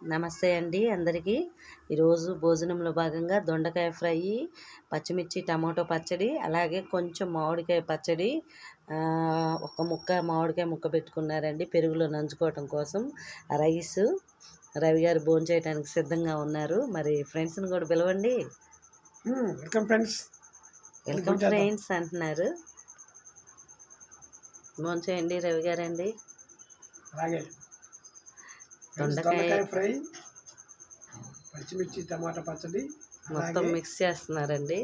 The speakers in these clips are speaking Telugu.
నమస్తే అండి అందరికీ. ఈరోజు భోజనంలో భాగంగా దొండకాయ ఫ్రై, పచ్చిమిర్చి టమాటో పచ్చడి, అలాగే కొంచెం మామిడికాయ పచ్చడి, ఒక మామిడికాయ ముక్క పెట్టుకున్నారండి పెరుగులో నంచుకోవటం కోసం. రైసు రవి గారు భోంచేయడానికి సిద్ధంగా ఉన్నారు. మరి ఫ్రెండ్స్ని కూడా పిలవండి. వెల్కమ్ ఫ్రెండ్స్, వెల్కమ్ ఫ్రెండ్స్ అంటున్నారు. భోంచేయండి రవి గారండి. అలాగే దొండకాయ ఫ్రై, పచ్చిమిర్చి టమాటా పచ్చడి మొత్తం మిక్స్ చేస్తున్నారండి.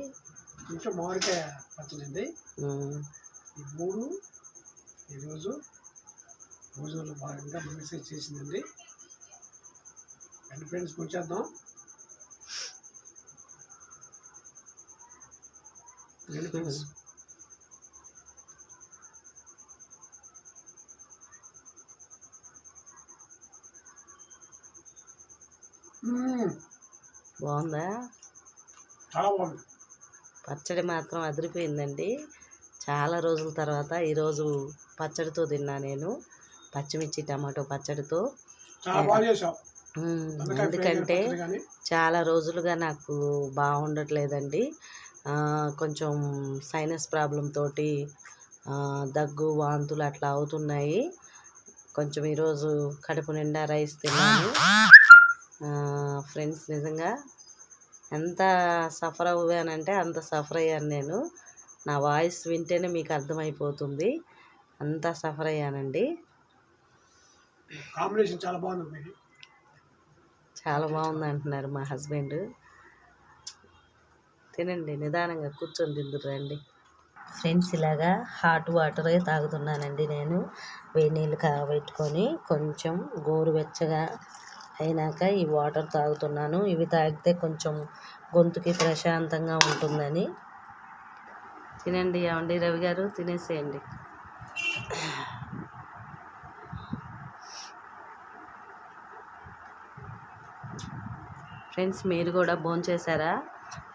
కొంచెం మామిడికాయ పచ్చడి అండి. ఈ మూడు ఈరోజు భోజనంలో భాగంగా మిక్స్ చేసిందండి. అండ్ ఫ్రెండ్స్ కొంచేద్దాం. బాగుందా? చాలా బాగుంది. పచ్చడి మాత్రం అదిరిపోయిందండి. చాలా రోజుల తర్వాత ఈరోజు పచ్చడితో తిన్నా నేను, పచ్చిమిర్చి టమాటో పచ్చడితో. ఎందుకంటే చాలా రోజులుగా నాకు బాగుండట్లేదండి. కొంచెం సైనస్ ప్రాబ్లం తోటి దగ్గు వాంతులు అట్లా అవుతున్నాయి. కొంచెం ఈరోజు కడుపు నిండా రైస్ తిన్నాను. ఫ్రెండ్స్ నిజంగా ఎంత సఫర్ అవ్వానంటే అంత సఫర్ అయ్యాను నేను. నా వాయిస్ వింటేనే మీకు అర్థమైపోతుంది, అంత సఫర్ అయ్యానండి. కాంబినేషన్ చాలా బాగుంది. చాలా బాగుంది అంటున్నారు మా హస్బెండ్. తినండి, నిదానంగా కూర్చొని తిందురు రండి. ఫ్రెండ్స్ ఇలాగా హాట్ వాటరే తాగుతున్నానండి నేను. వేడి నీళ్ళు కాబెట్టుకొని కొంచెం గోరువెచ్చగా అయినాక ఈ వాటర్ తాగుతున్నాను. ఇవి తాగితే కొంచెం గొంతుకి ప్రశాంతంగా ఉంటుందని. తినండి ఏమండి రవి గారు, తినేసేయండి. ఫ్రెండ్స్ మీరు కూడా భోంచేశారా?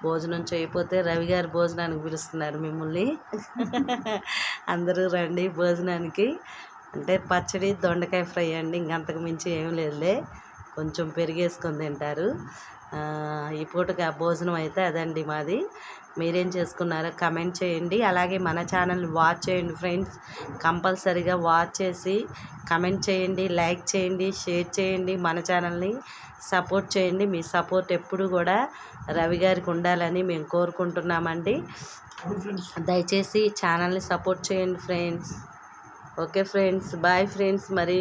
భోజనం చేయకపోతే రవి గారు భోజనానికి పిలుస్తున్నారు మిమ్మల్ని. అందరూ రండి భోజనానికి. అంటే పచ్చడి దొండకాయ ఫ్రై అండి, ఇంకంతకు మించి ఏం లేదులే. కొంచెం పెరిగేసుకొని తింటారు. ఈ పూటకి ఆ భోజనం అయితే అదండి మాది. మీరేం చేసుకున్నారో కమెంట్ చేయండి. అలాగే మన ఛానల్ని వాచ్ చేయండి ఫ్రెండ్స్. కంపల్సరీగా వాచ్ చేసి కమెంట్ చేయండి, లైక్ చేయండి, షేర్ చేయండి. మన ఛానల్ని సపోర్ట్ చేయండి. మీ సపోర్ట్ ఎప్పుడు కూడా రవి గారికి ఉండాలని మేము కోరుకుంటున్నామండి. దయచేసి ఛానల్ని సపోర్ట్ చేయండి friends. Okay friends, bye friends. మరి